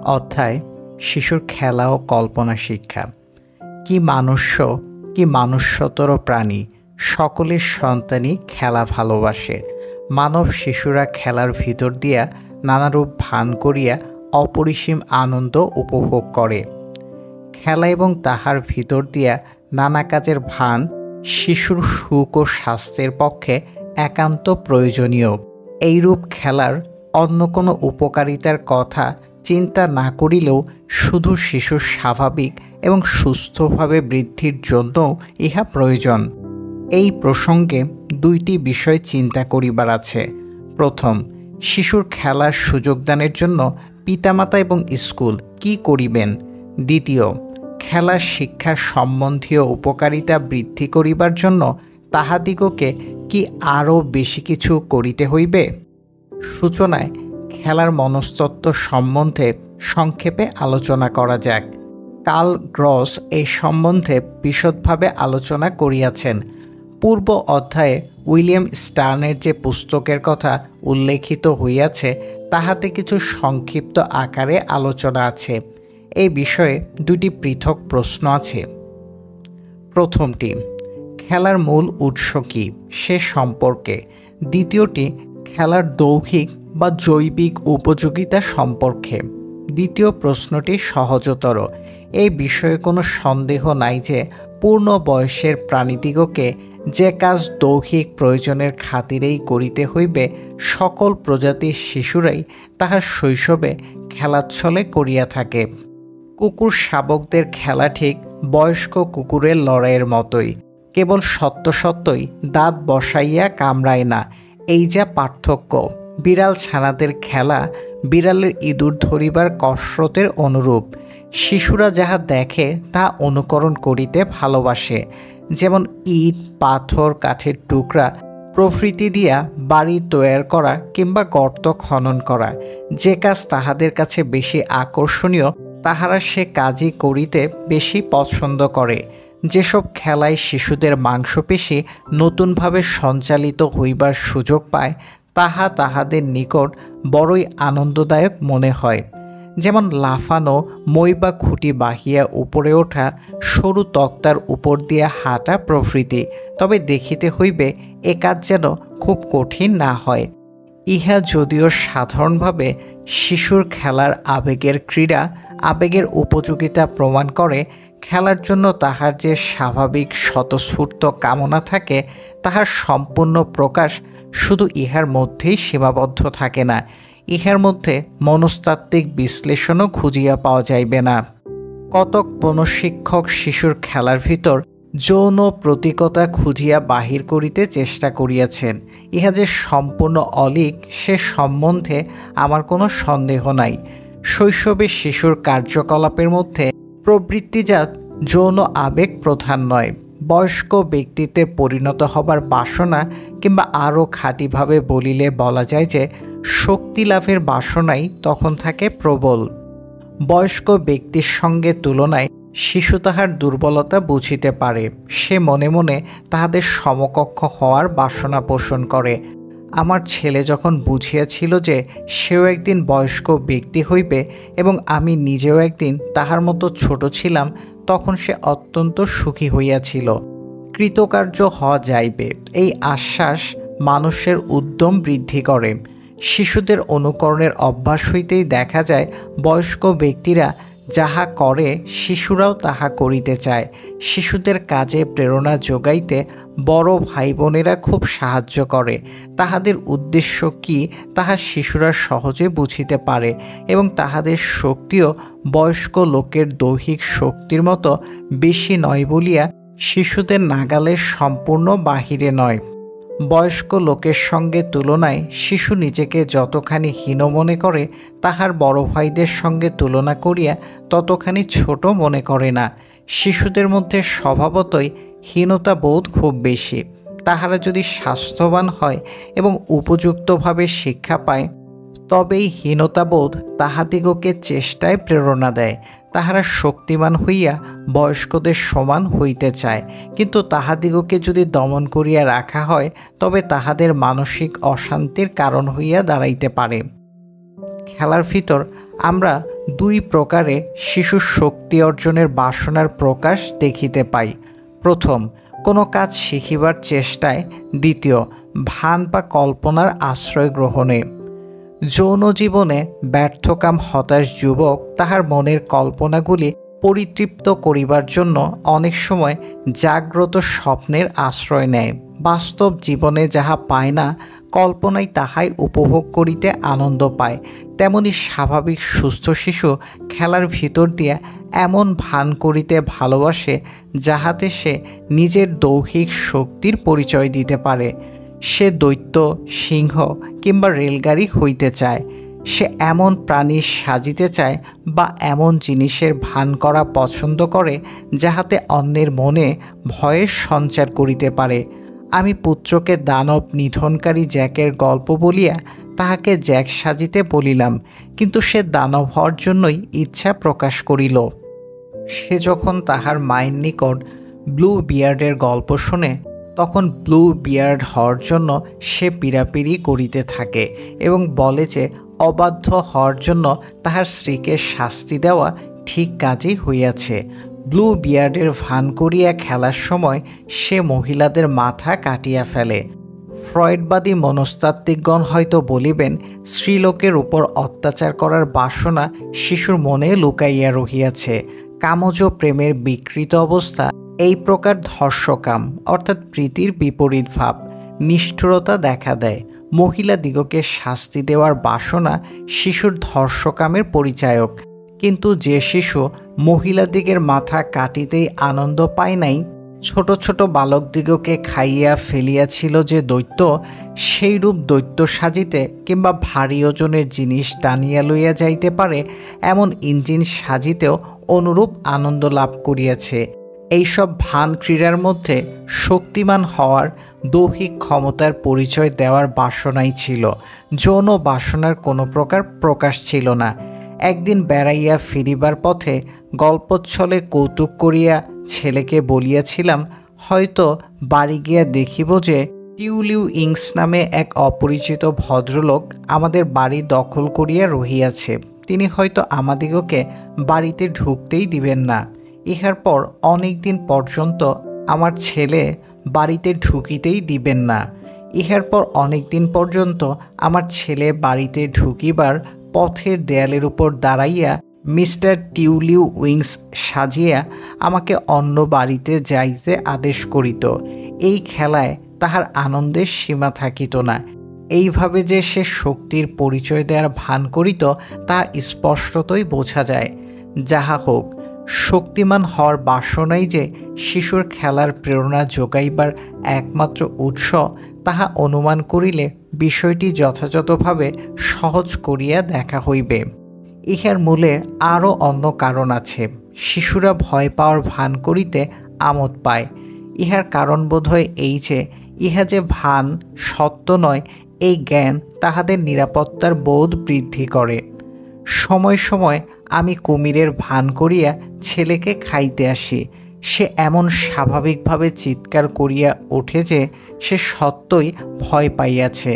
অধ্যায় শিশুর খেলা ও কল্পনা শিক্ষা। কি মানুষ্য, কি মানুষ্যতর প্রাণী, সকলের সন্তানই খেলা ভালোবাসে। মানব শিশুরা খেলার ভিতর দিয়া নানারূপ ভান করিয়া অপরিসীম আনন্দ উপভোগ করে। খেলা এবং তাহার ভিতর দিয়া নানা কাজের ভান শিশুর সুখ ও স্বাস্থ্যের পক্ষে একান্ত প্রয়োজনীয়। এইরূপ খেলার অন্য কোনো উপকারিতার কথা চিন্তা না করিলেও শুধু শিশুর স্বাভাবিক এবং সুস্থভাবে বৃদ্ধির জন্যও ইহা প্রয়োজন। এই প্রসঙ্গে দুইটি বিষয় চিন্তা করিবার আছে। প্রথম, শিশুর খেলার সুযোগদানের জন্য পিতামাতা এবং স্কুল কি করিবেন। দ্বিতীয়, খেলার শিক্ষা সম্বন্ধীয় উপকারিতা বৃদ্ধি করিবার জন্য তাহাদিগকে কি আরও বেশি কিছু করিতে হইবে। সূচনায় খেলার মনস্তত্ত্ব সম্বন্ধে সংক্ষেপে আলোচনা করা যাক। কার্ল গ্রস এই সম্বন্ধে বিশদভাবে আলোচনা করিয়াছেন। পূর্ব অধ্যায়ে উইলিয়াম স্টার্নের যে পুস্তকের কথা উল্লেখিত হইয়াছে তাহাতে কিছু সংক্ষিপ্ত আকারে আলোচনা আছে। এই বিষয়ে দুটি পৃথক প্রশ্ন আছে। প্রথমটি, খেলার মূল উৎস কী সে সম্পর্কে। দ্বিতীয়টি, খেলার দৈহিক বা জৈবিক উপযোগিতা সম্পর্কে। দ্বিতীয় প্রশ্নটি সহজতর। এই বিষয়ে কোনো সন্দেহ নাই যে পূর্ণ বয়সের প্রাণীদিগকে যে কাজ দৈহিক প্রয়োজনের খাতিরেই করিতে হইবে, সকল প্রজাতির শিশুরাই তাহার শৈশবে খেলাচ্ছলে করিয়া থাকে। কুকুর শাবকদের খেলা ঠিক বয়স্ক কুকুরের লড়াইয়ের মতোই, কেবল সত্যই দাঁত বসাইয়া কামড়ায় না, এই যা পার্থক্য। বিড়াল ছানাদের খেলা বিড়ালের ইঁদুর ধরিবার কসরতের অনুরূপ। শিশুরা যাহা দেখে তাহা অনুকরণ করিতে ভালোবাসে, যেমন ইট, পাথর, কাঠের টুকরা প্রভৃতি দিয়া বাড়ি তৈয়ার করা কিংবা গর্ত খনন করা। যে কাজ তাহাদের কাছে বেশি আকর্ষণীয় তাহারা সে কাজই করিতে বেশি পছন্দ করে। যেসব খেলায় শিশুদের মাংসপেশি নতুনভাবে সঞ্চালিত হইবার সুযোগ পায় তাহা তাহাদের নিকট বড়ই আনন্দদায়ক মনে হয়, যেমন লাফানো, মই বা খুঁটি বাহিয়া উপরে ওঠা, সরু তক্তার উপর দিয়া হাঁটা প্রভৃতি। তবে দেখিতে হইবে এ কাজ যেন খুব কঠিন না হয়। ইহা যদিও সাধারণভাবে শিশুর খেলার আবেগের ক্রীড়া, আবেগের উপযোগিতা প্রমাণ করে, খেলার জন্য তাহার যে স্বাভাবিক স্বতঃস্ফূর্ত কামনা থাকে তাহার সম্পূর্ণ প্রকাশ শুধু ইহার মধ্যেই সীমাবদ্ধ থাকে না। ইহার মধ্যে মনস্তাত্ত্বিক বিশ্লেষণও খুঁজিয়া পাওয়া যাইবে না। কতক বনশিক্ষক শিশুর খেলার ভিতর যৌন প্রতীকতা খুঁজিয়া বাহির করিতে চেষ্টা করিয়াছেন। ইহা যে সম্পূর্ণ অলীক সে সম্বন্ধে আমার কোনো সন্দেহ নাই। শৈশবে শিশুর কার্যকলাপের মধ্যে প্রবৃত্তিজাত যৌন আবেগ প্রধান নয়। বয়স্ক ব্যক্তিতে পরিণত হবার বাসনা, কিংবা আরও খাঁটিভাবে বলিলে বলা যায় যে শক্তি লাভের বাসনাই তখন থাকে প্রবল। বয়স্ক ব্যক্তির সঙ্গে তুলনায় শিশু তাহার দুর্বলতা বুঝিতে পারে। সে মনে মনে তাহাদের সমকক্ষ হওয়ার বাসনা পোষণ করে। আমার ছেলে যখন বুঝিয়াছিল যে সেও একদিন বয়স্ক ব্যক্তি হইবে এবং আমি নিজেও একদিন তাহার মতো ছোট ছিলাম, তখন সে অত্যন্ত সুখী হইয়াছিল। কৃতকার্য হওয়া যাইবে, এই আশ্বাস মানুষের উদ্যম বৃদ্ধি করে। শিশুদের অনুকরণের অভ্যাস হইতেই দেখা যায় বয়স্ক ব্যক্তিরা যাহা করে শিশুরাও তাহা করিতে চায়। শিশুদের কাজে প্রেরণা যোগাইতে বড় ভাই বোনেরা খুব সাহায্য করে। তাহাদের উদ্দেশ্য কি তাহা শিশুরা সহজে বুঝিতে পারে এবং তাহাদের শক্তিও বয়স্ক লোকের দৈহিক শক্তির মতো বেশি নয় বলিয়া শিশুদের নাগালের সম্পূর্ণ বাহিরে নয়। বয়স্ক লোকের সঙ্গে তুলনায় শিশু নিজেকে যতখানি হীন মনে করে তাহার বড় ভাইদের সঙ্গে তুলনা করিয়া ততখানি ছোট মনে করে না। শিশুদের মধ্যে স্বভাবতই হীনতা বোধ খুব বেশি। তাহারা যদি স্বাস্থ্যবান হয় এবং উপযুক্তভাবে শিক্ষা পায় তবেই হীনতাবোধ তাহাদিগকে চেষ্টায় প্রেরণা দেয়। তাহারা শক্তিমান হইয়া বয়স্কদের সমান হইতে চায়, কিন্তু তাহাদিগকে যদি দমন করিয়া রাখা হয় তবে তাহাদের মানসিক অশান্তির কারণ হইয়া দাঁড়াইতে পারে। খেলার ভিতর আমরা দুই প্রকারে শিশুর শক্তি অর্জনের বাসনার প্রকাশ দেখিতে পাই। প্রথম, কোনো কাজ শিখিবার চেষ্টায়। দ্বিতীয়, ভান বা কল্পনার আশ্রয় গ্রহণে। যৌন জীবনে ব্যর্থকাম হতাশ যুবক তাহার মনের কল্পনাগুলি পরিতৃপ্ত করিবার জন্য অনেক সময় জাগ্রত স্বপ্নের আশ্রয় নেয়। বাস্তব জীবনে যাহা পায় না, কল্পনায় তাহাই উপভোগ করিতে আনন্দ পায়। তেমনি স্বাভাবিক সুস্থ শিশু খেলার ভিতর দিয়া এমন ভান করিতে ভালোবাসে যাহাতে সে নিজের দৈহিক শক্তির পরিচয় দিতে পারে। সে দৈত্য, সিংহ কিংবা রেলগাড়ি হইতে চায়। সে এমন প্রাণী সাজিতে চায় বা এমন জিনিসের ভান করা পছন্দ করে যাহাতে অন্যের মনে ভয়ের সঞ্চার করিতে পারে। আমি পুত্রকে দানব নিধনকারী জ্যাকের গল্প বলিয়া তাহাকে জ্যাক সাজিতে বলিলাম, কিন্তু সে দানব হওয়ার জন্যই ইচ্ছা প্রকাশ করিল। সে যখন তাহার মায়ের নিকট ব্লু বিয়ার্ডের গল্প শোনে, তখন ব্লু বিয়ার্ড হওয়ার জন্য সে পীড়াপিড়ি করিতে থাকে এবং বলে যে অবাধ্য হওয়ার জন্য তাহার স্ত্রীকে শাস্তি দেওয়া ঠিক কাজই হইয়াছে। ব্লু বিয়ার্ডের ভান করিয়া খেলার সময় সে মহিলাদের মাথা কাটিয়া ফেলে। ফ্রয়েডবাদী মনস্তাত্ত্বিকগণ হয়তো বলিবেন, স্ত্রীলোকের উপর অত্যাচার করার বাসনা শিশুর মনে লুকাইয়া রহিয়াছে। কামজ প্রেমের বিকৃত অবস্থা এই প্রকার ধর্ষকাম অর্থাৎ প্রীতির বিপরীত ভাব, নিষ্ঠুরতা দেখা দেয়। মহিলাদিগকে শাস্তি দেওয়ার বাসনা শিশুর ধর্ষকামের পরিচায়ক। কিন্তু যে শিশু মহিলাদিগের মাথা কাটিতেই আনন্দ পায় নাই, ছোট ছোট বালকদিগকে খাইয়া ফেলিয়াছিল যে দৈত্য, সেইরূপ দৈত্য সাজিতে কিংবা ভারী ওজনের জিনিস টানিয়া লইয়া যাইতে পারে এমন ইঞ্জিন সাজিতেও অনুরূপ আনন্দ লাভ করিয়াছে। এইসব ভান ক্রীড়ার মধ্যে শক্তিমান হওয়ার, দৈহিক ক্ষমতার পরিচয় দেওয়ার বাসনাই ছিল। যৌন বাসনার কোনো প্রকার প্রকাশ ছিল না। একদিন বেড়াইয়া ফিরিবার পথে গল্পচ্ছলে কৌতুক করিয়া ছেলেকে বলিয়াছিলাম, হয়তো বাড়ি গিয়া দেখিব যে টিউলিউ ইংস নামে এক অপরিচিত ভদ্রলোক আমাদের বাড়ি দখল করিয়া রহিয়াছে। তিনি হয়তো আমাদিগকে বাড়িতে ঢুকতেই দিবেন না। ইহার পর অনেক দিন পর্যন্ত আমার ছেলে বাড়িতে ঢুকিতেই দিবেন না। ইহার পর অনেক দিন পর্যন্ত আমার ছেলে বাড়িতে ঢুকিবার পথের দেয়ালের উপর দাঁড়াইয়া মিস্টার টিউলিউ উইংস সাজিয়া আমাকে অন্য বাড়িতে যাইতে আদেশ করিত। এই খেলায় তাহার আনন্দের সীমা থাকিত না। এইভাবে যে সে শক্তির পরিচয় দেওয়ার ভান করিত তা স্পষ্টতই বোঝা যায়। যাহা হোক, শক্তিমান হওয়ার বাসনাই যে শিশুর খেলার প্রেরণা যোগাইবার একমাত্র উৎস, তাহা অনুমান করিলে বিষয়টি যথাযথভাবে সহজ করিয়া দেখা হইবে। ইহার মূলে আরও অন্য কারণ আছে। শিশুরা ভয় পাওয়ার ভান করিতে আমোদ পায়। ইহার কারণ বোধহয় এই যে ইহা যে ভান সত্য নয়, এই জ্ঞান তাহাদের নিরাপত্তার বোধ বৃদ্ধি করে। সময় সময় আমি কুমিরের ভান করিয়া ছেলেকে খাইতে আসি। সে এমন স্বাভাবিকভাবে চিৎকার করিয়া ওঠে যে সে সত্যই ভয় পাইয়াছে।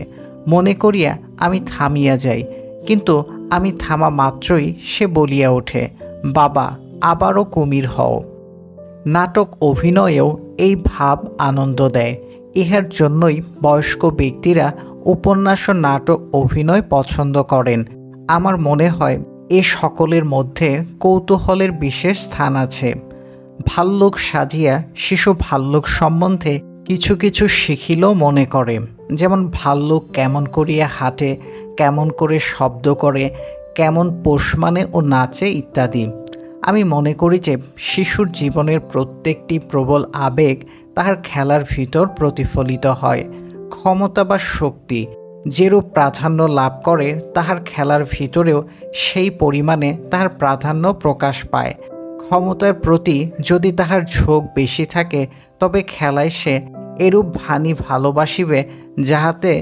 মনে করিয়া আমি থামিয়া যাই, কিন্তু আমি থামা মাত্রই সে বলিয়া ওঠে, বাবা, আবারও কুমির হও। নাটক অভিনয়েও এই ভাব আনন্দ দেয়। ইহার জন্যই বয়স্ক ব্যক্তিরা উপন্যাস ও নাটক অভিনয় পছন্দ করেন। আমার মনে হয় এ সকলের মধ্যে কৌতূহলের বিশেষ স্থান আছে। ভাল্লুক সাজিয়া শিশু ভাল্লুক সম্বন্ধে কিছু কিছু শিখিলেও মনে করে, যেমন ভাল্লুক কেমন করিয়া হাঁটে, কেমন করে শব্দ করে, কেমন পোষ মানে ও নাচে ইত্যাদি। আমি মনে করি যে শিশুর জীবনের প্রত্যেকটি প্রবল আবেগ তাহার খেলার ভিতর প্রতিফলিত হয়। ক্ষমতা বা শক্তি যেরূপ প্রাধান্য লাভ করে, তাহার খেলার ভিতরেও সেই পরিমাণে তাহার প্রাধান্য প্রকাশ পায়। ক্ষমতার প্রতি যদি তাহার ঝোঁক বেশি থাকে, তবে খেলায় সে এরূপ ভানি ভালোবাসিবে যাহাতে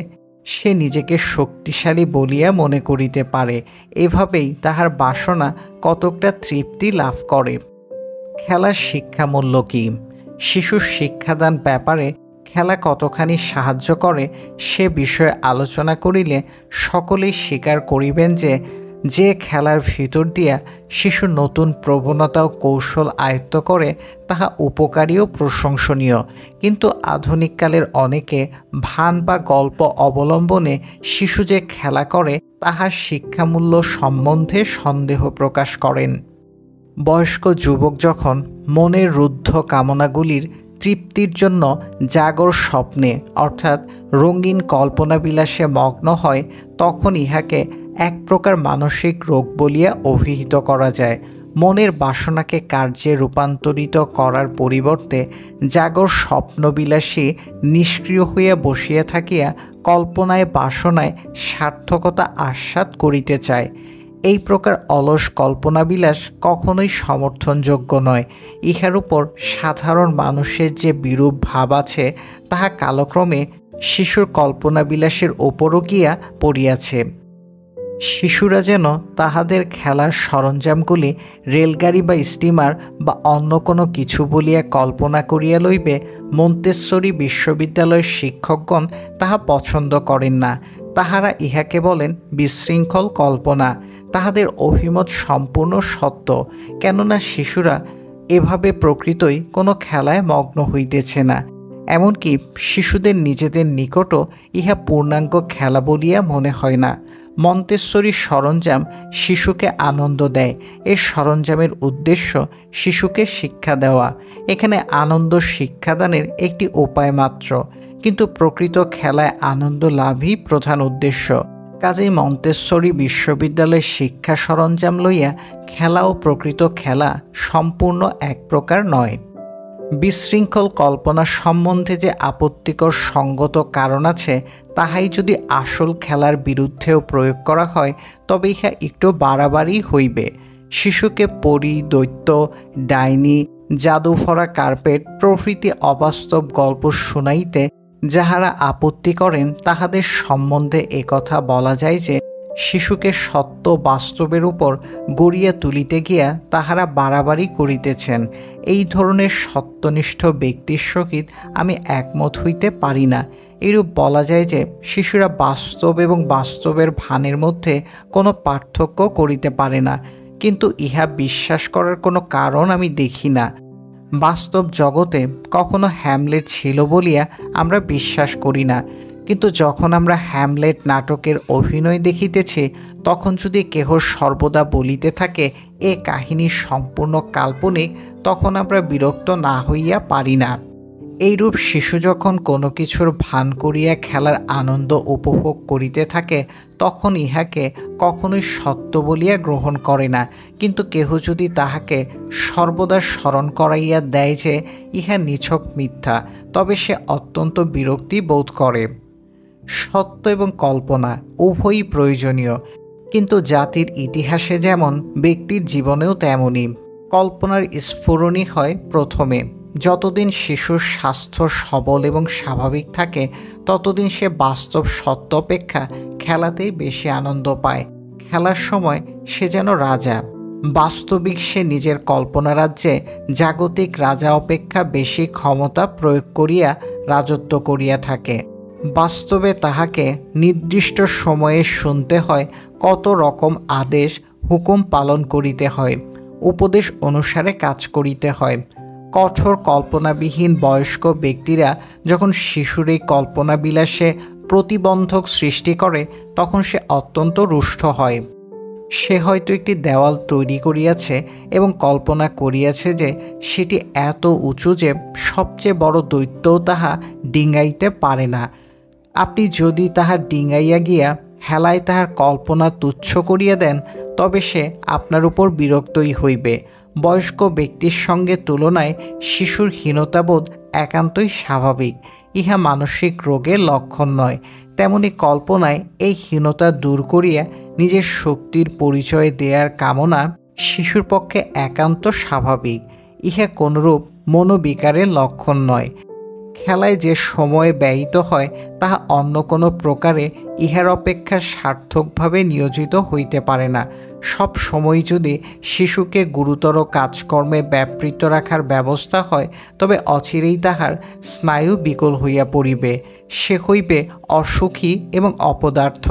সে নিজেকে শক্তিশালী বলিয়া মনে করিতে পারে। এভাবেই তাহার বাসনা কতকটা তৃপ্তি লাভ করে। খেলার শিক্ষামূল্য কী? শিশুর শিক্ষাদান ব্যাপারে খেলা কতখানি সাহায্য করে সে বিষয়ে আলোচনা করিলে সকলেই স্বীকার করিবেন যে যে খেলার ভিতর দিয়া শিশু নতুন প্রবণতা ও কৌশল আয়ত্ত করে তাহা উপকারী ও প্রশংসনীয়, কিন্তু আধুনিককালের অনেকে ভান বা গল্প অবলম্বনে শিশু যে খেলা করে তাহার শিক্ষামূল্য সম্বন্ধে সন্দেহ প্রকাশ করেন। বয়স্ক যুবক যখন মনের রুদ্ধ কামনাগুলির তৃপ্তির জন্য জাগর স্বপ্নে অর্থাৎ রঙিন কল্পনাবিলাসে মগ্ন হয়, তখন ইহাকে এক প্রকার মানসিক রোগ বলিয়া অভিহিত করা যায়। মনের বাসনাকে কার্যে রূপান্তরিত করার পরিবর্তে জাগর স্বপ্নবিলাসী নিষ্ক্রিয় হইয়া বসিয়া থাকিয়া কল্পনায় বাসনায় সার্থকতা আস্বাদ করিতে চায়। এই প্রকার অলস কল্পনাবিলাস কখনোই সমর্থনযোগ্য নয়। ইহার উপর সাধারণ মানুষের যে বিরূপ ভাব আছে তাহা কালক্রমে শিশুর কল্পনাবিলাসের ওপরও গিয়া পড়িয়াছে। শিশুরা যেন তাহাদের খেলার সরঞ্জামগুলি রেলগাড়ি বা স্টিমার বা অন্য কোনো কিছু বলিয়া কল্পনা করিয়া লইবে, মন্তেশ্বরী বিশ্ববিদ্যালয়ের শিক্ষকগণ তাহা পছন্দ করেন না। তাহারা ইহাকে বলেন বিশৃঙ্খল কল্পনা। তাহাদের অভিমত সম্পূর্ণ সত্য, কেননা শিশুরা এভাবে প্রকৃতই কোনো খেলায় মগ্ন হইতেছে না। এমনকি শিশুদের নিজেদের নিকটও ইহা পূর্ণাঙ্গ খেলা বলিয়া মনে হয় না। মন্তেশ্বরীর সরঞ্জাম শিশুকে আনন্দ দেয়। এই সরঞ্জামের উদ্দেশ্য শিশুকে শিক্ষা দেওয়া। এখানে আনন্দ শিক্ষাদানের একটি উপায় মাত্র, কিন্তু প্রকৃত খেলায় আনন্দ লাভই প্রধান উদ্দেশ্য। কাজেই মন্তেশ্বরী বিশ্ববিদ্যালয়ের শিক্ষা সরঞ্জাম লইয়া খেলা ও প্রকৃত খেলা সম্পূর্ণ এক প্রকার নয়। বিশৃঙ্খল কল্পনা সম্বন্ধে যে আপত্তিকর সঙ্গত কারণ আছে, তাহাই যদি আসল খেলার বিরুদ্ধেও প্রয়োগ করা হয় তবে ইহা একটু বাড়াবাড়ি হইবে। শিশুকে পরী, দৈত্য, ডাইনি, জাদুভরা কার্পেট প্রভৃতি অবাস্তব গল্প শুনাইতে যাহারা আপত্তি করেন তাহাদের সম্বন্ধে একথা বলা যায় যে শিশুকে সত্য বাস্তবের উপর গড়িয়া তুলিতে গিয়া তাহারা বাড়াবাড়ি করিতেছেন। এই ধরনের সত্যনিষ্ঠ ব্যক্তির সহিত আমি একমত হইতে পারি না। এরূপ বলা যায় যে শিশুরা বাস্তব এবং বাস্তবের ভানের মধ্যে কোনো পার্থক্য করিতে পারে না, কিন্তু ইহা বিশ্বাস করার কোনো কারণ আমি দেখি না। বাস্তব জগতে কখনো হ্যামলেট ছিল বলিয়া আমরা বিশ্বাস করি না, কিন্তু যখন আমরা হ্যামলেট নাটকের অভিনয় দেখিতেছি তখন যদি কেহ সর্বদা বলিতে থাকে এ কাহিনী সম্পূর্ণ কাল্পনিক, তখন আমরা বিরক্ত না হইয়া পারি না। এইরূপ শিশু যখন কোনো কিছুর ভান করিয়া খেলার আনন্দ উপভোগ করিতে থাকে তখন ইহাকে কখনোই সত্য বলিয়া গ্রহণ করে না, কিন্তু কেহ যদি তাহাকে সর্বদা স্মরণ করাইয়া দেয় যে ইহা নিছক মিথ্যা, তবে সে অত্যন্ত বিরক্তি বোধ করে। সত্য এবং কল্পনা উভয়ই প্রয়োজনীয়, কিন্তু জাতির ইতিহাসে যেমন ব্যক্তির জীবনেও তেমনই। কল্পনার স্ফুরণই হয় প্রথমে। যতদিন শিশুর স্বাস্থ্য সবল এবং স্বাভাবিক থাকে ততদিন সে বাস্তব সত্য অপেক্ষা খেলাতেই বেশি আনন্দ পায়। খেলার সময় সে যেন রাজা। বাস্তবিক সে নিজের কল্পনা রাজ্যে জাগতিক রাজা অপেক্ষা বেশি ক্ষমতা প্রয়োগ করিয়া রাজত্ব করিয়া থাকে। বাস্তবে তাহাকে নির্দিষ্ট সময়ে শুনতে হয় কত রকম আদেশ হুকুম পালন করিতে হয়, উপদেশ অনুসারে কাজ করিতে হয়। কঠোর কল্পনাবিহীন বয়স্ক ব্যক্তিরা যখন শিশুর এই কল্পনাবিলাসে প্রতিবন্ধক সৃষ্টি করে তখন সে অত্যন্ত রুষ্ট হয়। সে হয়তো একটি দেওয়াল তৈরি করিয়াছে এবং কল্পনা করিয়াছে যে সেটি এত উঁচু যে সবচেয়ে বড় দৈত্যও তাহা ডিঙাইতে পারে না। আপনি যদি তাহা ডিঙাইয়া গিয়া হেলায় তাহার কল্পনা তুচ্ছ করিয়া দেন তবে সে আপনার উপর বিরক্তই হইবে। বয়স্ক ব্যক্তির সঙ্গে তুলনায় শিশুর হীনতাবোধ একান্তই স্বাভাবিক। ইহা মানসিক রোগের লক্ষণ নয়। তেমনি কল্পনায় এই হীনতা দূর করিয়া নিজের শক্তির পরিচয় দেওয়ার কামনা শিশুর পক্ষে একান্ত স্বাভাবিক। ইহা কোনরূপ মনোবিকারের লক্ষণ নয়। খেলায় যে সময় ব্যয়িত হয় তাহা অন্য কোনো প্রকারে ইহার অপেক্ষা সার্থকভাবে নিয়োজিত হইতে পারে না। সব সময় যদি শিশুকে গুরুতর কাজকর্মে ব্যাপৃত রাখার ব্যবস্থা হয় তবে অচিরেই তাহার স্নায়ু বিকল হইয়া পড়িবে। সে হইবে অসুখী এবং অপদার্থ।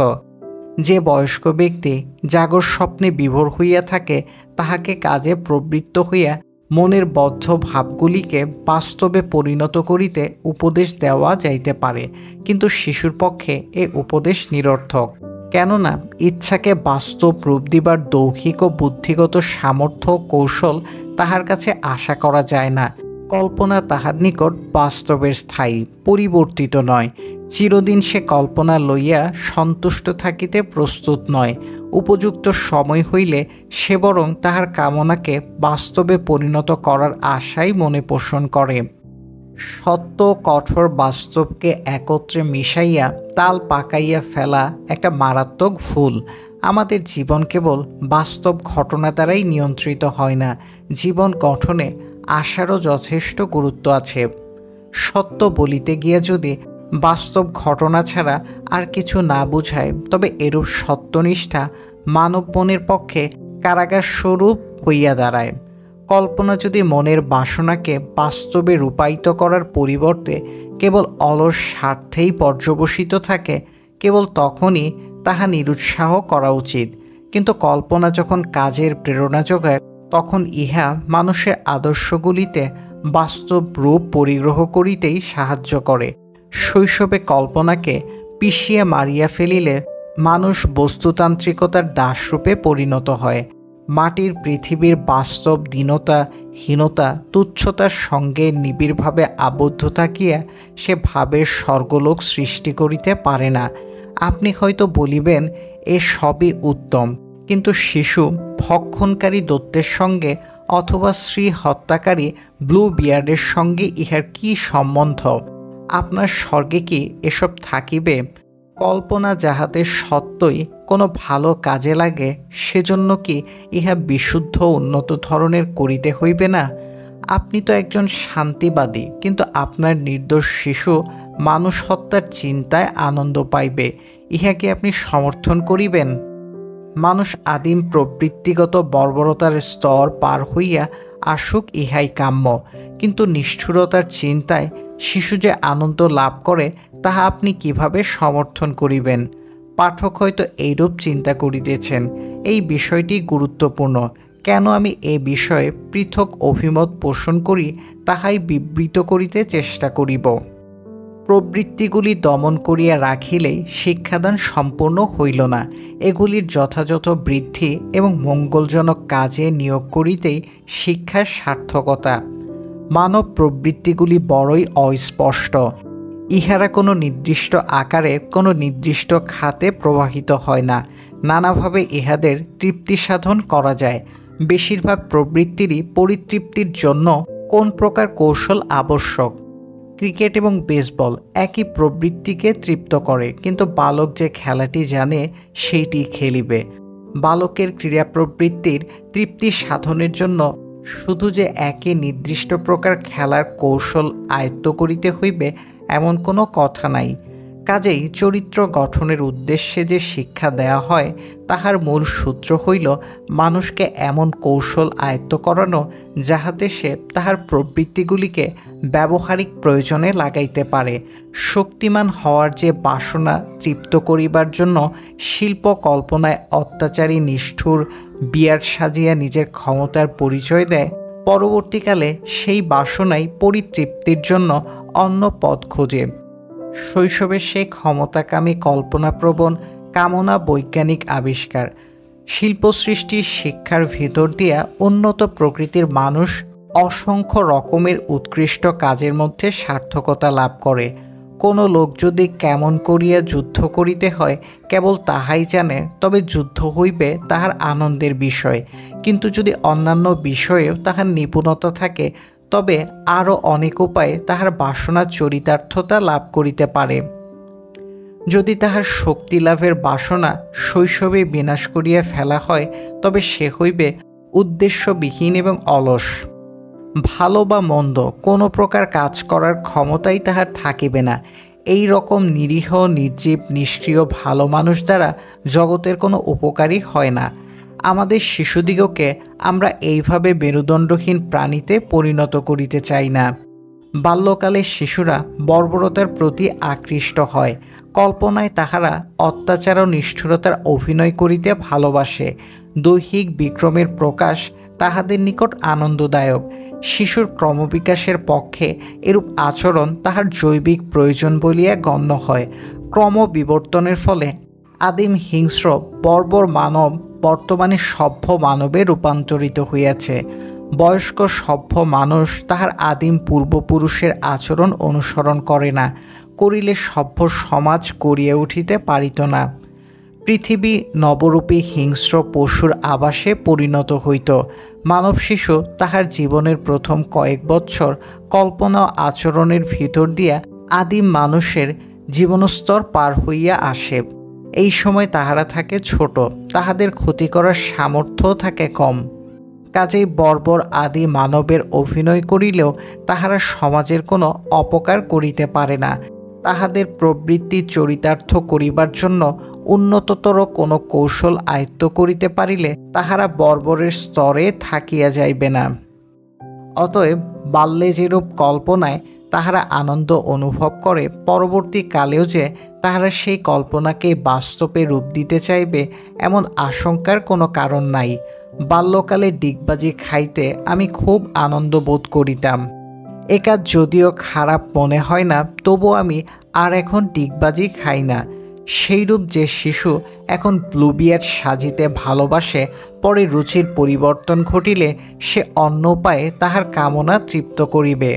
যে বয়স্ক ব্যক্তি জাগর স্বপ্নে বিভোর হইয়া থাকে তাহাকে কাজে প্রবৃত্ত হইয়া মনের বদ্ধ ভাবগুলিকে বাস্তবে পরিণত করিতে উপদেশ দেওয়া যাইতে পারে, কিন্তু শিশুর পক্ষে এ উপদেশ নিরর্থক। কেননা ইচ্ছাকে বাস্তব রূপ দিবার দৌহিক ও বুদ্ধিগত সামর্থ্য কৌশল তাহার কাছে আশা করা যায় না। কল্পনা তাহার নিকট বাস্তবের স্থায়ী, পরিবর্তিত নয়। চিরদিন সে কল্পনা লইয়া সন্তুষ্ট থাকিতে প্রস্তুত নয়। উপযুক্ত সময় হইলে সে বরং তাহার কামনাকে বাস্তবে পরিণত করার আশাই মনে পোষণ করে। সত্য কঠোর বাস্তবকে একত্রে মিশাইয়া তাল পাকাইয়া ফেলা একটা মারাত্মক ভুল। আমাদের জীবন কেবল বাস্তব ঘটনা দ্বারাই নিয়ন্ত্রিত হয় না, জীবন গঠনে আশারও যথেষ্ট গুরুত্ব আছে। সত্য বলিতে গিয়া যদি বাস্তব ঘটনা ছাড়া আর কিছু না বুঝায়, তবে এরূপ সত্যনিষ্ঠা মানব মনের পক্ষে কারাগার স্বরূপ হইয়া দাঁড়ায়। কল্পনা যদি মনের বাসনাকে বাস্তবে রূপায়িত করার পরিবর্তে কেবল অলস স্বার্থেই পর্যবসিত থাকে, কেবল তখনই তাহা নিরুৎসাহ করা উচিত। কিন্তু কল্পনা যখন কাজের প্রেরণা যোগায়, তখন ইহা মানুষের আদর্শগুলিতে বাস্তব রূপ পরিগ্রহ করিতেই সাহায্য করে। শৈশবে কল্পনাকে পিষিয়া মারিয়া ফেলিলে মানুষ বস্তুতান্ত্রিকতার দাসরূপে পরিণত হয়। মাটির পৃথিবীর বাস্তব দীনতা, হীনতা, তুচ্ছতার সঙ্গে নিবিড়ভাবে আবদ্ধ থাকিয়া সে ভাবের স্বর্গলোক সৃষ্টি করিতে পারে না। আপনি হয়তো বলিবেন, এ সবই উত্তম, কিন্তু শিশু ভক্ষণকারী দৈত্যের সঙ্গে অথবা স্ত্রী হত্যাকারী ব্লু বিয়ার্ডের সঙ্গে ইহার কি সম্বন্ধ? আপনার স্বর্গে কি এসব থাকিবে? কল্পনা যাহাতে সত্যই কোনো ভালো কাজে লাগে, সেজন্য কি ইহা বিশুদ্ধ উন্নত ধরনের করিতে হইবে না? আপনি তো একজন শান্তিবাদী, কিন্তু আপনার নির্দোষ শিশু মানুষ হত্যার চিন্তায় আনন্দ পাইবে, ইহা কি আপনি সমর্থন করিবেন? মানুষ আদিম প্রবৃত্তিগত বর্বরতার স্তর পার হইয়া আসুক, ইহাই কাম্য। কিন্তু নিষ্ঠুরতার চিন্তায় শিশু যে আনন্দ লাভ করে, তাহা আপনি কিভাবে সমর্থন করিবেন? পাঠক হয়তো এইরূপ চিন্তা করিতেছেন, এই বিষয়টি গুরুত্বপূর্ণ। কেন আমি এ বিষয়ে পৃথক অভিমত পোষণ করি, তাহাই বিবৃত করিতে চেষ্টা করিব। প্রবৃত্তিগুলি দমন করিয়া রাখিলেই শিক্ষাদান সম্পূর্ণ হইল না। এগুলির যথাযথ বৃদ্ধি এবং মঙ্গলজনক কাজে নিয়োগ করিতেই শিক্ষার সার্থকতা। মানব প্রবৃত্তিগুলি বড়ই অস্পষ্ট। ইহারা কোনো নির্দিষ্ট আকারে কোনো নির্দিষ্ট খাতে প্রবাহিত হয় না। নানাভাবে ইহাদের তৃপ্তি সাধন করা যায়। বেশিরভাগ প্রবৃত্তিরই পরিতৃপ্তির জন্য কোন প্রকার কৌশল আবশ্যক? ক্রিকেট এবং বেসবল একই প্রবৃত্তিকে তৃপ্ত করে, কিন্তু বালক যে খেলাটি জানে সেইটি খেলিবে। বালকের ক্রীড়া প্রবৃত্তির তৃপ্তি সাধনের জন্য শুধু যে একই নির্দিষ্ট প্রকার খেলার কৌশল আয়ত্ত করিতে হইবে এমন কোনো কথা নাই। কাজেই চরিত্র গঠনের উদ্দেশ্যে যে শিক্ষা দেয়া হয়, তাহার মূল সূত্র হইল মানুষকে এমন কৌশল আয়ত্ত করানো, যাহাতে সে তাহার প্রবৃত্তিগুলিকে ব্যবহারিক প্রয়োজনে লাগাইতে পারে। শক্তিমান হওয়ার যে বাসনা তৃপ্ত করিবার জন্য শিল্প কল্পনায় অত্যাচারী নিষ্ঠুর বিয়ার সাজিয়া নিজের ক্ষমতার পরিচয় দেয়, পরবর্তীকালে সেই বাসনাই পরিতৃপ্তির জন্য অন্য পথ খোঁজে। শৈশবে সে ক্ষমতাকামী কল্পনাপ্রবণ কামনা বৈজ্ঞানিক আবিষ্কার। শিল্প সৃষ্টির শিক্ষার ভিতর দিয়া উন্নত প্রকৃতির মানুষ অসংখ্য রকমের উৎকৃষ্ট কাজের মধ্যে সার্থকতা লাভ করে। কোনো লোক যদি কেমন করিয়া যুদ্ধ করিতে হয় কেবল তাহাই জানে, তবে যুদ্ধ হইবে তাহার আনন্দের বিষয়। কিন্তু যদি অন্যান্য বিষয়েও তাহার নিপুণতা থাকে, তবে আরও অনেক উপায়ে তাহার বাসনা চরিতার্থতা লাভ করিতে পারে। যদি তাহার শক্তি লাভের বাসনা শৈশবে বিনাশ করিয়া ফেলা হয়, তবে সে হইবে উদ্দেশ্যবিহীন এবং অলস। ভালো বা মন্দ কোনো প্রকার কাজ করার ক্ষমতাই তাহার থাকিবে না। এই রকম নিরীহ, নির্জীব, নিষ্ক্রিয় ভালো মানুষ দ্বারা জগতের কোনো উপকারই হয় না। আমাদের শিশুদিগকে আমরা এইভাবে মেরুদণ্ডহীন প্রাণীতে পরিণত করিতে চাই না। বাল্যকালে শিশুরা বর্বরতার প্রতি আকৃষ্ট হয়। কল্পনায় তাহারা অত্যাচার ও নিষ্ঠুরতার অভিনয় করিতে ভালোবাসে। দৈহিক বিক্রমের প্রকাশ তাহাদের নিকট আনন্দদায়ক। শিশুর ক্রমবিকাশের পক্ষে এরূপ আচরণ তাহার জৈবিক প্রয়োজন বলিয়া গণ্য হয়। ক্রমবিবর্তনের ফলে আদিম হিংস্র বর্বর মানব বর্তমানে সভ্য মানবে রূপান্তরিত হইয়াছে। বয়স্ক সভ্য মানুষ তাহার আদিম পূর্বপুরুষের আচরণ অনুসরণ করে না, করিলে সভ্য সমাজ গড়িয়া উঠিতে পারিত না। পৃথিবী নবরূপী হিংস্র পশুর আবাসে পরিণত হইত। মানব শিশু তাহার জীবনের প্রথম কয়েক বৎসর কল্পনা ও আচরণের ভিতর দিয়া আদিম মানুষের জীবনস্তর পার হইয়া আসে। এই সময় তাহারা থাকে ছোট, তাহাদের ক্ষতি করার সামর্থ্য থাকে কম। কাজেই বর্বর আদি মানবের অভিনয় করিলেও তাহারা সমাজের কোনো অপকার করিতে পারে না। তাহাদের প্রবৃত্তি চরিতার্থ করিবার জন্য উন্নততর কোনো কৌশল আয়ত্ত করিতে পারিলে তাহারা বর্বরের স্তরে থাকিয়া যাইবে না। অতএব বাল্যে যেরূপ কল্পনায় তাহারা আনন্দ অনুভব করে, পরবর্তীকালেও যে তাহারা সেই কল্পনাকে বাস্তবে রূপ দিতে চাইবে এমন আশঙ্কার কোনো কারণ নাই। বাল্যকালে ডিগবাজি খাইতে আমি খুব আনন্দ বোধ করিতাম। এ কাজ যদিও খারাপ মনে হয় না, তবু আমি আর এখন ডিগবাজি খাই না। সেইরূপ যে শিশু এখন ব্লুবিয়ার সাজিতে ভালোবাসে, পরে রুচির পরিবর্তন ঘটিলে সে অন্য উপায়ে তাহার কামনা তৃপ্ত করিবে।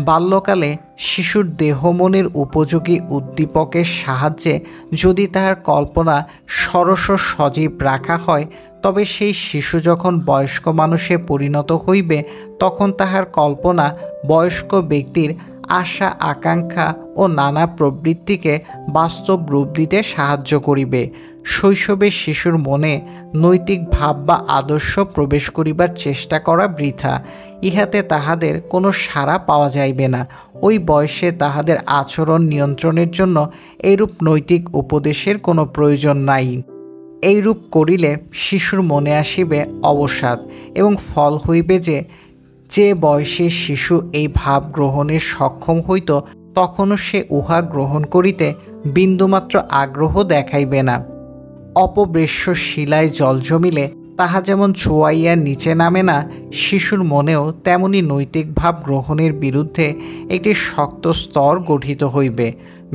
বাল্যকালে শিশুর দেহমনের উপযোগী উদ্দীপকের সাহায্যে যদি তাহার কল্পনা সরস সজীব রাখা হয়, তবে সেই শিশু যখন বয়স্ক মানুষে পরিণত হইবে তখন তাহার কল্পনা বয়স্ক ব্যক্তির আশা আকাঙ্ক্ষা ও নানা প্রবৃত্তিকে বাস্তব রূপ দিতে সাহায্য করিবে। শৈশবে শিশুর মনে নৈতিক ভাব বা আদর্শ প্রবেশ করিবার চেষ্টা করা বৃথা। ইহাতে তাহাদের কোনো সাড়া পাওয়া যাইবে না। ওই বয়সে তাহাদের আচরণ নিয়ন্ত্রণের জন্য এইরূপ নৈতিক উপদেশের কোনো প্রয়োজন নাই। এইরূপ করিলে শিশুর মনে আসিবে অবসাদ, এবং ফল হইবে যে বয়সে শিশু এই ভাব গ্রহণে সক্ষম হইত তখনও সে উহা গ্রহণ করিতে বিন্দুমাত্র আগ্রহ দেখাইবে না। অপবৃষ্য শিলায় জল জমিলে তাহা যেমন চুয়াইয়া নিচে নামে না, শিশুর মনেও তেমনি নৈতিক ভাব গ্রহণের বিরুদ্ধে একটি শক্ত স্তর গঠিত হইবে।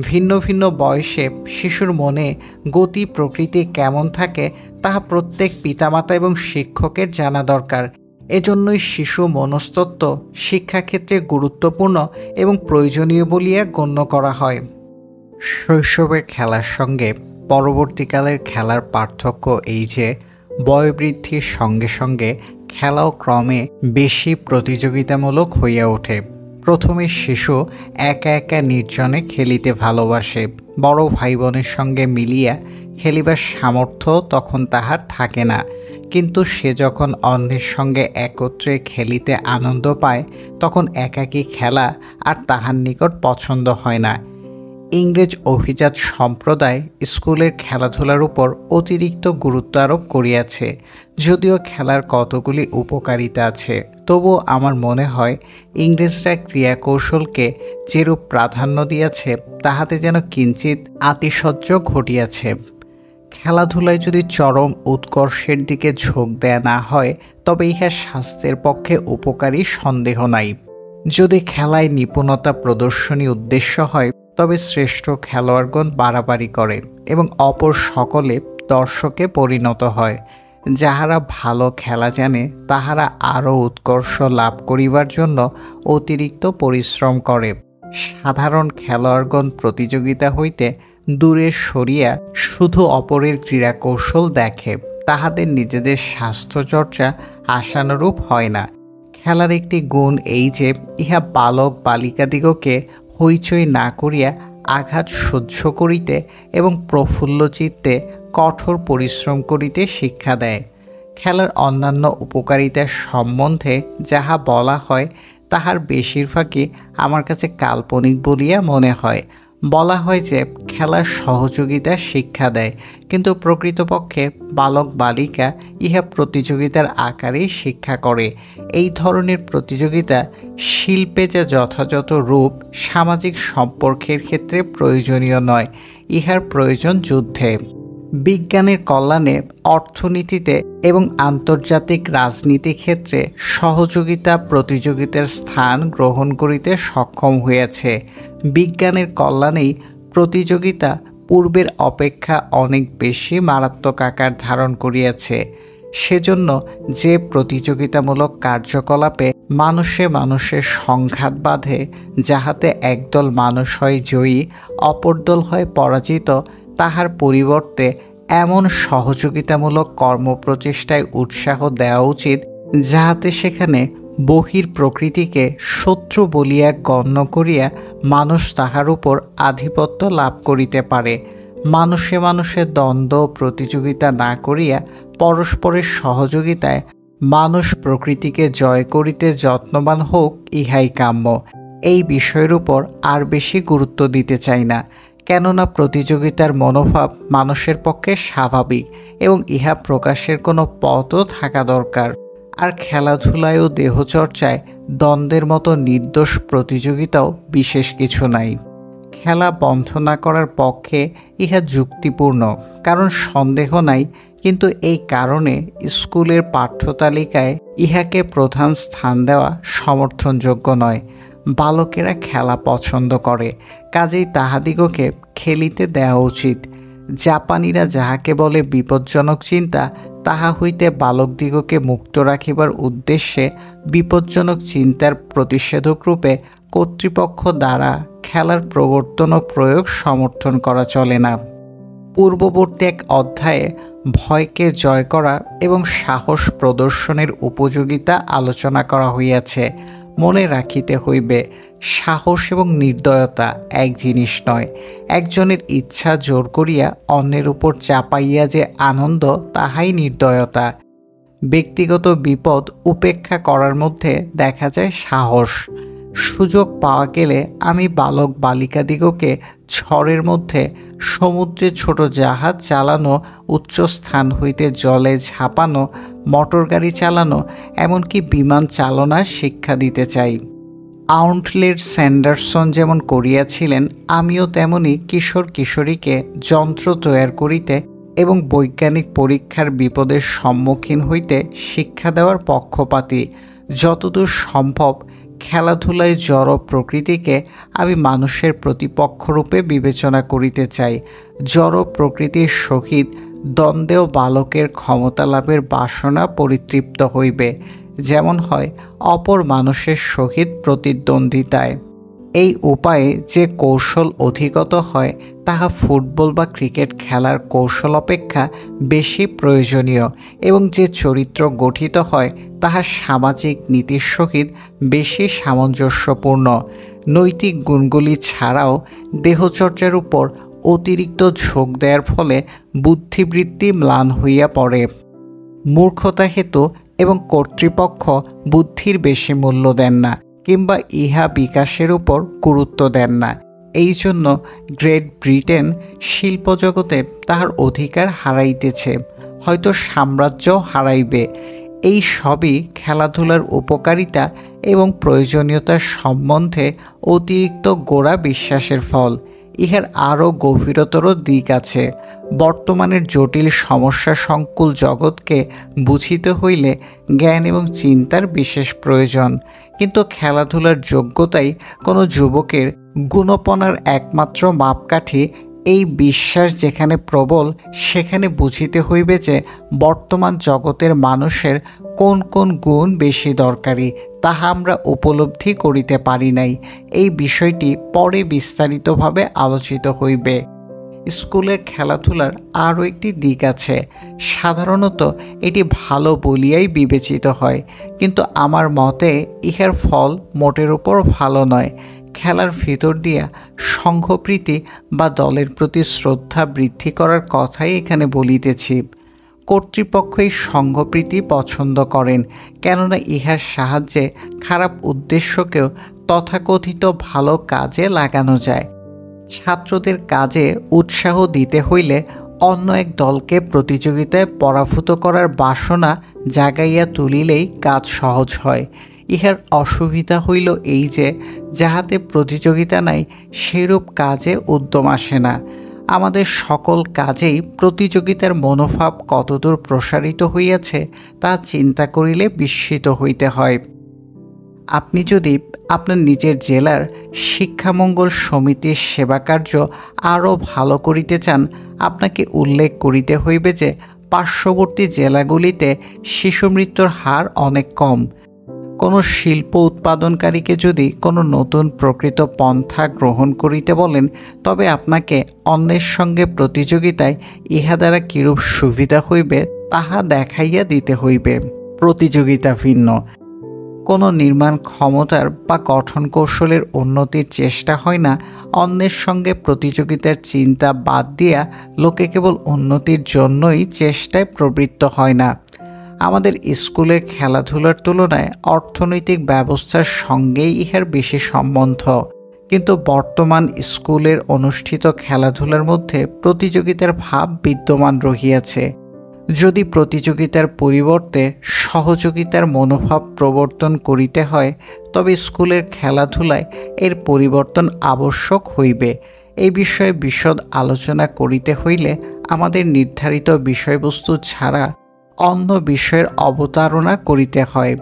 ভিন্ন ভিন্ন বয়সে শিশুর মনে গতি প্রকৃতি কেমন থাকে তাহা প্রত্যেক পিতামাতা এবং শিক্ষকের জানা দরকার। এজন্যই শিশু মনস্তত্ত্ব শিক্ষাক্ষেত্রে গুরুত্বপূর্ণ এবং প্রয়োজনীয় বলিয়া গণ্য করা হয়। শৈশবের খেলার সঙ্গে পরবর্তীকালের খেলার পার্থক্য এই যে, বয়োবৃদ্ধির সঙ্গে সঙ্গে খেলাও ক্রমে বেশি প্রতিযোগিতামূলক হইয়া ওঠে। প্রথমে শিশু একা একা নির্জনে খেলিতে ভালোবাসে। বড় ভাই বোনের সঙ্গে মিলিয়া খেলিবার সামর্থ্য তখন তাহার থাকে না, কিন্তু সে যখন অন্যের সঙ্গে একত্রে খেলিতে আনন্দ পায় তখন একাকী খেলা আর তাহার নিকট পছন্দ হয় না। ইংরেজ অভিজাত সম্প্রদায় স্কুলের খেলাধুলার উপর অতিরিক্ত গুরুত্ব আরোপ করিয়াছে। যদিও খেলার কতগুলি উপকারিতা আছে, তবুও আমার মনে হয় ইংরেজরা ক্রিয়াকৌশলকে যেরূপ প্রাধান্য দিয়াছে তাহাতে যেন কিঞ্চিত আতিশয্য ঘটিয়াছে। খেলাধুলায় যদি চরম উৎকর্ষের দিকে ঝোঁক দেয়া না হয় তবে ইহা স্বাস্থ্যের পক্ষে উপকারী সন্দেহ নাই। যদি খেলায় নিপুণতা প্রদর্শনী উদ্দেশ্য হয় তবে শ্রেষ্ঠ খেলোয়াড়গণ বাড়াবাড়ি করে এবং অপর সকলে দর্শকে পরিণত হয়। যাহারা ভালো খেলা জানে তাহারা আরও উৎকর্ষ লাভ করিবার জন্য অতিরিক্ত পরিশ্রম করে। সাধারণ খেলোয়াড়গণ প্রতিযোগিতা হইতে দূরে সরিয়া শুধু অপরের ক্রীড়াকৌশল দেখে, তাহাদের নিজেদের স্বাস্থ্যচর্চা আশানুরূপ হয় না। খেলার একটি গুণ এই যে ইহা বালক বালিকাদিগকে হইচই না করিয়া আঘাত সহ্য করিতে এবং প্রফুল্ল চিত্তে কঠোর পরিশ্রম করিতে শিক্ষা দেয়। খেলার অন্যান্য উপকারিতা সম্বন্ধে যাহা বলা হয় তাহার বেশিরভাগই আমার কাছে কাল্পনিক বলিয়া মনে হয়। বলা হয় যে খেলা সহযোগিতা শিক্ষা দেয়, কিন্তু প্রকৃতপক্ষে বালক বালিকা ইহা প্রতিযোগিতার আকারেই শিক্ষা করে। এই ধরনের প্রতিযোগিতা শিল্পে যে যথাযথ রূপ সামাজিক সম্পর্কের ক্ষেত্রে প্রয়োজনীয় নয়, ইহার প্রয়োজন যুদ্ধে। বিজ্ঞানের কল্যাণে অর্থনীতিতে এবং আন্তর্জাতিক রাজনীতি ক্ষেত্রে সহযোগিতা প্রতিযোগিতার স্থান গ্রহণ করিতে সক্ষম হইয়াছে। বিজ্ঞানের কল্যাণেই প্রতিযোগিতা পূর্বের অপেক্ষা অনেক বেশি মারাত্মক আকার ধারণ করিয়াছে। সেজন্য যে প্রতিযোগিতামূলক কার্যকলাপে মানুষে মানুষের সংঘাত বাধে, যাহাতে একদল মানুষ হয় জয়ী, অপর দল হয় পরাজিত, তাহার পরিবর্তে এমন সহযোগিতামূলক কর্মপ্রচেষ্টায় উৎসাহ দেওয়া উচিত যাহাতে সেখানে বহির প্রকৃতিকে শত্রু বলিয়া গণ্য করিয়া মানুষ তাহার উপর আধিপত্য লাভ করিতে পারে। মানুষে মানুষে দ্বন্দ্ব প্রতিযোগিতা না করিয়া পরস্পরের সহযোগিতায় মানুষ প্রকৃতিকে জয় করিতে যত্নবান হোক, ইহাই কাম্য। এই বিষয়ের উপর আর বেশি গুরুত্ব দিতে চাই না, কেননা প্রতিযোগিতার মনোভাব মানুষের পক্ষে স্বাভাবিক এবং ইহা প্রকাশের কোনো পথও থাকা দরকার। আর খেলাধুলায় ও দেহচর্চায় দ্বন্দ্বের মতো নির্দোষ প্রতিযোগিতাও বিশেষ কিছু নাই। খেলা বন্ধ না করার পক্ষে ইহা যুক্তিপূর্ণ, কারণ সন্দেহ নাই, কিন্তু এই কারণে স্কুলের পাঠ্যতালিকায় ইহাকে প্রধান স্থান দেওয়া সমর্থনযোগ্য নয়। বালকেরা খেলা পছন্দ করে, কাজেই তাহাদিগকে খেলিতে দেওয়া উচিত। জাপানিরা যাহাকে বলে বিপজ্জনক চিন্তা, তাহা হইতে বালকদিগকে মুক্ত রাখিবার উদ্দেশ্যে বিপজ্জনক চিন্তার প্রতিষেধক রূপে কর্তৃপক্ষ দ্বারা খেলার প্রবর্তন ও প্রয়োগ সমর্থন করা চলে না। পূর্ববর্তী এক অধ্যায়ে ভয়কে জয় করা এবং সাহস প্রদর্শনের উপযোগিতা আলোচনা করা হইয়াছে। মনে রাখিতে হইবে, সাহস এবং নির্দয়তা এক জিনিস নয়। একজনের ইচ্ছা জোর করিয়া অন্যের উপর চাপাইয়া যে আনন্দ, তাহাই নির্দয়তা। ব্যক্তিগত বিপদ উপেক্ষা করার মধ্যে দেখা যায় সাহস। সুযোগ পাওয়া গেলে আমি বালক বালিকাদিগকে ঝড়ের মধ্যে সমুদ্রে ছোট জাহাজ চালানো, উচ্চ স্থান হইতে জলে ঝাঁপানো, মোটরগাড়ি চালানো, এমনকি বিমান চালনা শিক্ষা দিতে চাই। আউন্টলেট স্যান্ডারসন যেমন করিয়াছিলেন, আমিও তেমনি কিশোর কিশোরীকে যন্ত্র তৈয়ার করিতে এবং বৈজ্ঞানিক পরীক্ষার বিপদের সম্মুখীন হইতে শিক্ষা দেওয়ার পক্ষপাতী। যতদূর সম্ভব খেলাধুলায় জড় প্রকৃতিকে আমি মানুষের প্রতিপক্ষরূপে বিবেচনা করিতে চাই। জড় প্রকৃতির সহিত দ্বন্দ্বেও বালকের ক্ষমতা লাভের বাসনা পরিতৃপ্ত হইবে, যেমন হয় অপর মানুষের সহিত প্রতিদ্বন্দ্বিতায়। এই উপায়ে যে কৌশল অধিগত হয়, তাহা ফুটবল বা ক্রিকেট খেলার কৌশল অপেক্ষা বেশি প্রয়োজনীয়, এবং যে চরিত্র গঠিত হয় তাহা সামাজিক নীতির সহিত বেশি সামঞ্জস্যপূর্ণ। নৈতিক গুণগুলি ছাড়াও দেহচর্চার উপর অতিরিক্ত ঝোঁক দেওয়ার ফলে বুদ্ধিবৃত্তি ম্লান হইয়া পড়ে। মূর্খতা হেতু এবং কর্তৃপক্ষ বুদ্ধির বেশি মূল্য দেন না, কিংবা ইহা বিকাশের উপর গুরুত্ব দেন না। এই জন্য গ্রেট ব্রিটেন শিল্পজগতে তাহার অধিকার হারাইতেছে, হয়তো সাম্রাজ্যও হারাইবে। এই সবই খেলাধুলার উপকারিতা এবং প্রয়োজনীয়তার সম্বন্ধে অতিরিক্ত গোড়া বিশ্বাসের ফল। ইহার আরও গভীরতর দিক আছে। বর্তমানের জটিল সমস্যা সংকুল জগৎকে বুঝিতে হইলে জ্ঞান এবং চিন্তার বিশেষ প্রয়োজন, কিন্তু খেলাধুলার যোগ্যতাই কোনো যুবকের গুণপনার একমাত্র মাপকাঠি। এই বিশ্বাস যেখানে প্রবল, সেখানে বুঝিতে হইবে যে বর্তমান জগতের মানুষের কোন কোন গুণ বেশি দরকারি, তাহা আমরা উপলব্ধি করিতে পারি নাই। এই বিষয়টি পরে বিস্তারিতভাবে আলোচিত হইবে। স্কুলের খেলাধুলার আরও একটি দিক আছে। সাধারণত এটি ভালো বলিয়াই বিবেচিত হয়, কিন্তু আমার মতে ইহার ফল মোটের উপর ভালো নয়। খেলার ভিতর দিয়া সংঘপ্রীতি বা দলের প্রতি শ্রদ্ধা বৃদ্ধি করার কথাই এখানে বলিতেছি। কর্তৃপক্ষ এই সংঘপ্রীতি পছন্দ করেন, কেননা ইহার সাহায্যে খারাপ উদ্দেশ্যকেও তথাকথিত ভালো কাজে লাগানো যায়। ছাত্রদের কাজে উৎসাহ দিতে হইলে অন্য এক দলকে প্রতিযোগিতায় পরাভূত করার বাসনা জাগাইয়া তুলিলেই কাজ সহজ হয়। ইহার অসুবিধা হইল এই যে, যাহাতে প্রতিযোগিতা নাই সেইরূপ কাজে উদ্যম আসে না। আমাদের সকল কাজেই প্রতিযোগিতার মনোভাব কতদূর প্রসারিত হইয়াছে তা চিন্তা করিলে বিস্মিত হইতে হয়। আপনি যদি আপনার নিজের জেলার শিক্ষামঙ্গল সমিতির সেবাকার্য আরও ভালো করিতে চান, আপনাকে উল্লেখ করিতে হইবে যে পার্শ্ববর্তী জেলাগুলিতে শিশু মৃত্যুর হার অনেক কম। কোনো শিল্প উৎপাদনকারীকে যদি কোনো নতুন প্রকৃত পন্থা গ্রহণ করিতে বলেন, তবে আপনাকে অন্যের সঙ্গে প্রতিযোগিতায় ইহা দ্বারা কিরূপ সুবিধা হইবে তাহা দেখাইয়া দিতে হইবে। প্রতিযোগিতা ভিন্ন। কোনো নির্মাণ ক্ষমতার বা গঠন কৌশলের উন্নতির চেষ্টা হয় না অন্যের সঙ্গে প্রতিযোগিতার চিন্তা বাদ দিয়া লোকে কেবল উন্নতির জন্যই চেষ্টায় প্রবৃত্ত হয় না। আমাদের স্কুলের খেলাধুলার তুলনায় অর্থনৈতিক ব্যবস্থার সঙ্গেই ইহার বেশি সম্বন্ধ, কিন্তু বর্তমান স্কুলের অনুষ্ঠিত খেলাধুলার মধ্যে প্রতিযোগিতার ভাব বিদ্যমান রহিয়াছে। যদি প্রতিযোগিতার পরিবর্তে সহযোগিতার মনোভাব প্রবর্তন করিতে হয়, তবে স্কুলের খেলাধুলায় এর পরিবর্তন আবশ্যক হইবে। এই বিষয়ে বিশদ আলোচনা করিতে হইলে আমাদের নির্ধারিত বিষয়বস্তু ছাড়া অন্য বিষয়ের অবতারণা করিতে হয়।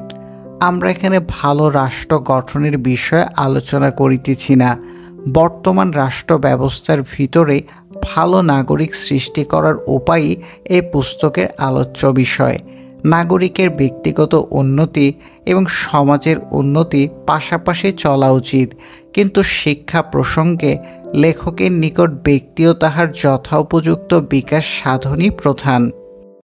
আমরা এখানে ভালো রাষ্ট্র গঠনের বিষয়ে আলোচনা করিতেছি না। বর্তমান রাষ্ট্র ব্যবস্থার ভিতরে ভালো নাগরিক সৃষ্টি করার উপায়ই এই পুস্তকের আলোচ্য বিষয়। নাগরিকের ব্যক্তিগত উন্নতি এবং সমাজের উন্নতি পাশাপাশি চলা উচিত, কিন্তু শিক্ষা প্রসঙ্গে লেখকের নিকট ব্যক্তি ও তাহার যথোপযুক্ত বিকাশ সাধনই প্রধান।